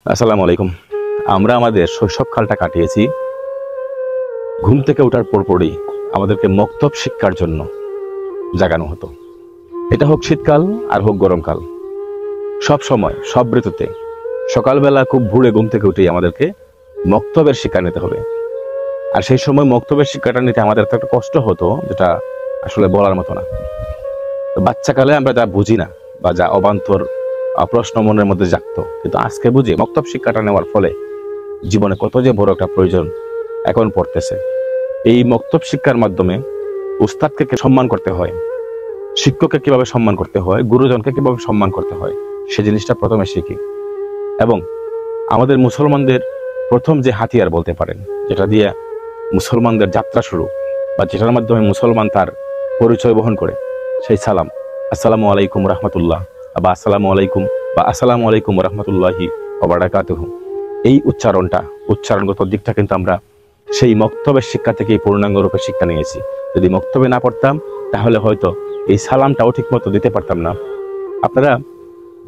আসসালামু আলাইকুম। আমরা আমাদের শৈশবকালটা কাটিয়েছি ঘুম থেকে ওঠার পরপরই আমাদেরকে মক্তব শিক্ষার জন্য জাগানো হতো। এটা হোক শীতকাল আর হোক গরমকাল, সব সময় সব ঋতুতে সকালবেলা খুব ভোরে ঘুম থেকে উঠেই আমাদেরকে মক্তবের শিক্ষা নিতে হবে। আর সেই সময় মক্তবের শিক্ষাটা নিতে আমাদের এত একটা কষ্ট হতো যেটা আসলে বলার মতো না। তো বাচ্চাকালে আমরা যা বুঝি না বা যা অবান্তর প্রশ্ন মনের মধ্যে জাগতো, কিন্তু আজকে বুঝি মক্তব শিক্ষাটা নেওয়ার ফলে জীবনে কত যে বড় একটা প্রয়োজন এখন পড়তেছে। এই মক্তব শিক্ষার মাধ্যমে উস্তাদকে সম্মান করতে হয়, শিক্ষককে কিভাবে সম্মান করতে হয়, গুরুজনকে কিভাবে সম্মান করতে হয়, সে জিনিসটা প্রথমে শিখি। এবং আমাদের মুসলমানদের প্রথম যে হাতিয়ার বলতে পারেন, যেটা দিয়ে মুসলমানদের যাত্রা শুরু বা যেটার মাধ্যমে মুসলমান তার পরিচয় বহন করে, সেই সালাম, আসসালামু আলাইকুম রহমতুল্লাহ বা আসসালামু আলাইকুম বা আসসালামু আলাইকুম রহমতুল্লাহি ওয়া বারাকাতুহু। এই উচ্চারণগত দিকটা কিন্তু আমরা সেই মক্তবের শিক্ষা থেকেই পূর্ণাঙ্গ রূপে শিক্ষা নিয়েছি। যদি মক্তবে না পড়তাম তাহলে হয়তো এই সালামটাও ঠিক মতো দিতে পারতাম না। আপনারা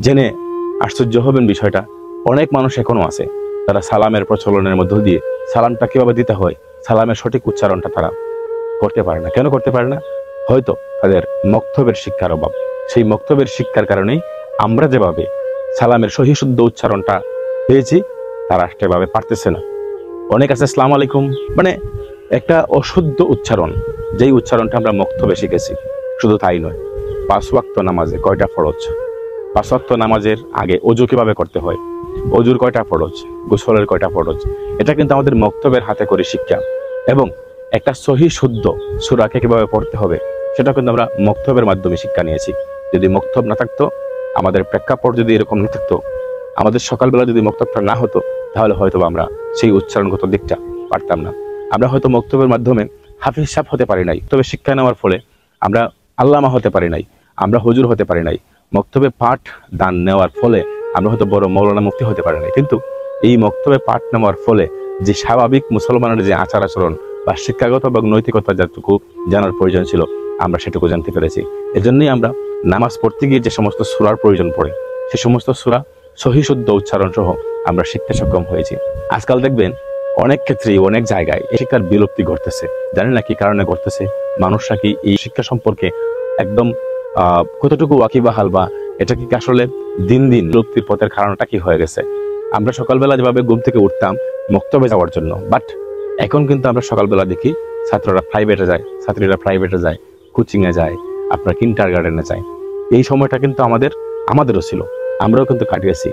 জেনে আশ্চর্য হবেন বিষয়টা, অনেক মানুষ এখনো আছে তারা সালামের প্রচলনের মধ্য দিয়ে সালামটা কিভাবে দিতে হয়, সালামের সঠিক উচ্চারণটা তারা করতে পারে না। কেন করতে পারে না? হয়তো তাদের মক্তবের শিক্ষার অভাব। সেই মক্তবের শিক্ষার কারণেই আমরা যেভাবে সালামের সহি শুদ্ধ উচ্চারণটা পেয়েছি তারা সেভাবে পারতেছে না। অনেক আছে আসসালামু আলাইকুম মানে একটা অশুদ্ধ উচ্চারণ, যেই উচ্চারণটা আমরা মক্তবে শিখেছি। শুধু তাই নয়, 5 ওয়াক্ত নামাজে কয়টা ফরজ, 5 ওয়াক্ত নামাজের আগে অজু কিভাবে করতে হয়, অজুর কয়টা ফরজ, গোসলের কয়টা ফরজ, এটা কিন্তু আমাদের মক্তবের হাতে করে শিক্ষা। এবং একটা সহি শুদ্ধ সূরাকে কিভাবে পড়তে হবে সেটা কিন্তু আমরা মক্তবের মাধ্যমে শিক্ষা নিয়েছি। যদি মক্তব না থাকতো, আমাদের প্রেক্ষাপট যদি এরকম না থাকতো, আমাদের সকালবেলা যদি মক্তবটা না হতো, তাহলে হয়তো আমরা সেই উচ্চারণগত দিকটা পারতাম না। আমরা হয়তো মক্তবের মাধ্যমে হাফিজ সাহেব হতে পারি নাই, তবে শিক্ষা নেওয়ার ফলে আমরা আল্লামা হতে পারি নাই, আমরা হুজুর হতে পারি নাই। মক্তবে পাঠ দান নেওয়ার ফলে আমরা হয়তো বড় মৌলানা মুফতি হতে পারি নাই, কিন্তু এই মক্তবে পাঠ নেওয়ার ফলে যে স্বাভাবিক মুসলমানের যে আচার আচরণ বা শিক্ষাগত এবং নৈতিকতা যতটুকু জানার প্রয়োজন ছিল আমরা সেটুকু জানতে পেরেছি। এজন্যই আমরা নামাজ পড়তে গিয়ে যে সমস্ত সূরার প্রয়োজন পড়ে সে সমস্ত সূরা সহি শুদ্ধ উচ্চারণ সহ আমরা শিখতে সক্ষম হয়েছি। আজকাল দেখবেন অনেক ক্ষেত্রেই অনেক জায়গায় এই শিক্ষার বিলুপ্তি ঘটতেছে। জানেন না কি কারণে ঘটতেছে? মানুষরা কি এই শিক্ষা সম্পর্কে একদম কতটুকু ওয়াকিবহাল, বা এটা কি আসলে দিন দিন বিলুপ্তির পথের কারণটা কি হয়ে গেছে? আমরা সকালবেলা যেভাবে ঘুম থেকে উঠতাম মক্তবে যাওয়ার জন্য, বাট এখন কিন্তু আমরা সকালবেলা দেখি ছাত্ররা প্রাইভেটে যায়, ছাত্রীরা প্রাইভেটে যায়, কোচিংয়ে যায়, আপনার কিন্ডারগার্টেনে যায়। এই সময়টা কিন্তু আমাদেরও ছিল, আমরাও কিন্তু কাটিয়েছি।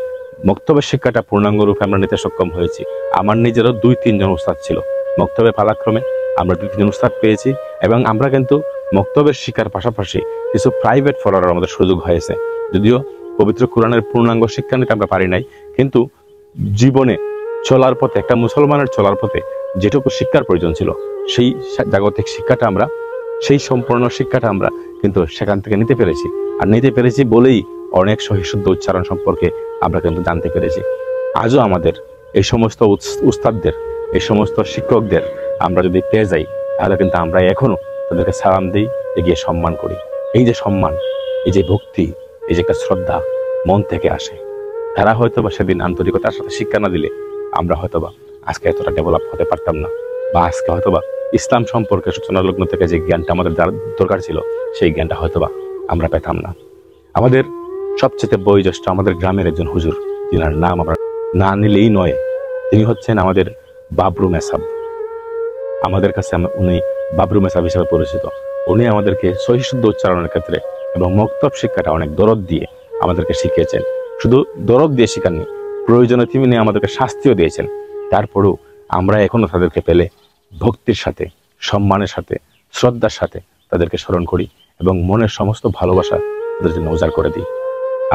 মক্তবের শিক্ষাটা পূর্ণাঙ্গ রূপে আমরা নিতে সক্ষম হয়েছি। আমার নিজেরও 2-3 জন উস্তাদ ছিল, মক্তবে পালাক্রমে আমরা 2-3 জন উস্তাদ পেয়েছি। এবং আমরা কিন্তু মক্তবের শিক্ষার পাশাপাশি কিছু প্রাইভেট পড়ার আমাদের সুযোগ হয়েছে। যদিও পবিত্র কোরআনের পূর্ণাঙ্গ শিক্ষা নিতে আমরা পারি নাই, কিন্তু জীবনে চলার পথে, একটা মুসলমানের চলার পথে যেটুকু শিক্ষার প্রয়োজন ছিল সেই জাগতিক শিক্ষাটা আমরা, সেই সম্পূর্ণ শিক্ষাটা আমরা কিন্তু সেখান থেকে নিতে পেরেছি। আর নিতে পেরেছি বলেই অনেক সহিশুদ্ধ উচ্চারণ সম্পর্কে আমরা কিন্তু জানতে পেরেছি। আজও আমাদের এই সমস্ত উস্তাদদের, এই সমস্ত শিক্ষকদের আমরা যদি পেয়ে যাই, তাহলে কিন্তু আমরা এখনো তাদেরকে সালাম দিই, এগিয়ে সম্মান করি। এই যে সম্মান, এই যে ভক্তি, এই যে একটা শ্রদ্ধা মন থেকে আসে, তারা হয়তো বা সেদিন আন্তরিকতার সাথে শিক্ষা না দিলে আমরা হয়তোবা আজকে এতটা ডেভেলপ হতে পারতাম না, বা আজকে হয়তোবা ইসলাম সম্পর্কে সূচনা লগ্ন থেকে যে জ্ঞানটা আমাদের দরকার ছিল সেই জ্ঞানটা হয়তোবা আমরা পেতাম না। আমাদের সবচেয়ে বয়োজ্যেষ্ঠ আমাদের গ্রামের একজন হুজুর, যিনার নাম আমরা না নিলেই নয়, তিনি হচ্ছেন আমাদের বাবরু মেসাব। আমাদের কাছে উনি বাবরু মেসাব হিসেবে পরিচিত। উনি আমাদেরকে সহি শুদ্ধ উচ্চারণের ক্ষেত্রে এবং মক্তব শিক্ষাটা অনেক দরদ দিয়ে আমাদেরকে শিখিয়েছেন। শুধু দরদ দিয়ে শিখাননি, প্রয়োজনে তিনি আমাদেরকে শাস্তিও দিয়েছেন। তারপরেও আমরা এখনো তাদেরকে পেলে ভক্তির সাথে, সম্মানের সাথে, শ্রদ্ধার সাথে তাদেরকে স্মরণ করি এবং মনের সমস্ত ভালোবাসা তাদের জন্য উজাড় করে দিই।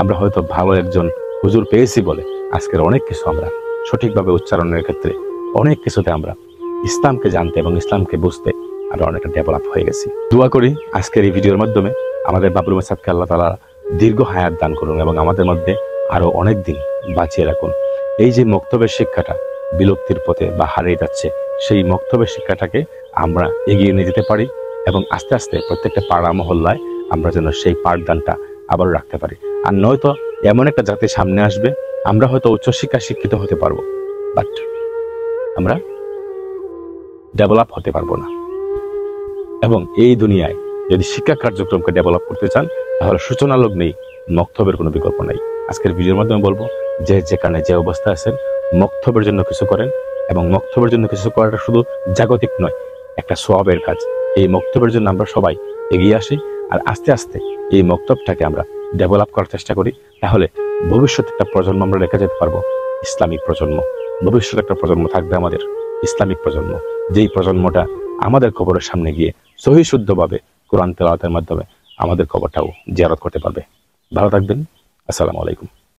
আমরা হয়তো ভালো একজন হুজুর পেয়েছি বলে আজকের অনেক কিছু আমরা সঠিকভাবে উচ্চারণের ক্ষেত্রে অনেক কিছুতে আমরা ইসলামকে জানতে এবং ইসলামকে বুঝতে আমরা অনেকটা ডেভেলপ হয়ে গেছি। দোয়া করি আজকের এই ভিডিওর মাধ্যমে আমাদের বাবরু মেসাবকে আল্লাহ তাআলা দীর্ঘ হায়াত দান করুন এবং আমাদের মধ্যে আরো অনেক দিন বাঁচিয়ে রাখুন। এই যে মক্তবের শিক্ষাটা বিলুপ্তির পথে বা হারিয়ে যাচ্ছে, সেই মক্তবের শিক্ষাটাকে আমরা এগিয়ে নিয়ে যেতে পারি এবং আস্তে আস্তে প্রত্যেকটা পাড়া মহল্লায় আমরা যেন সেই পাঠদানটা আবারও রাখতে পারি। আর নয়তো এমন একটা জাতি সামনে আসবে আমরা হয়তো উচ্চশিক্ষায় শিক্ষিত হতে পারবো, বাট আমরা ডেভেলপ হতে পারবো না। এবং এই দুনিয়ায় যদি শিক্ষা কার্যক্রমকে ডেভেলপ করতে চান, তাহলে সূচনা লগ্নেই মক্তবের কোনো বিকল্প নাই। আজকের ভিডিওর মাধ্যমে বলবো, যে যেখানে যে অবস্থা আছেন, মক্তবের জন্য কিছু করেন। এবং মক্তবের জন্য কিছু করাটা শুধু জাগতিক নয়, একটা সওয়াবের কাজ। এই মক্তবের জন্য আমরা সবাই এগিয়ে আসি, আর আস্তে আস্তে এই মক্তবটাকে আমরা ডেভেলপ করার চেষ্টা করি। তাহলে ভবিষ্যতে একটা প্রজন্ম আমরা রেখে যেতে পারবো, ইসলামিক প্রজন্ম। ভবিষ্যতে একটা প্রজন্ম থাকবে আমাদের, ইসলামিক প্রজন্ম, যেই প্রজন্মটা আমাদের কবরের সামনে গিয়ে সহি শুদ্ধভাবে কোরআন তেলাওয়াতের মাধ্যমে আমাদের কবরটাও জিয়ারত করতে পারবে। ভালো থাকবেন। আসসালামু আলাইকুম।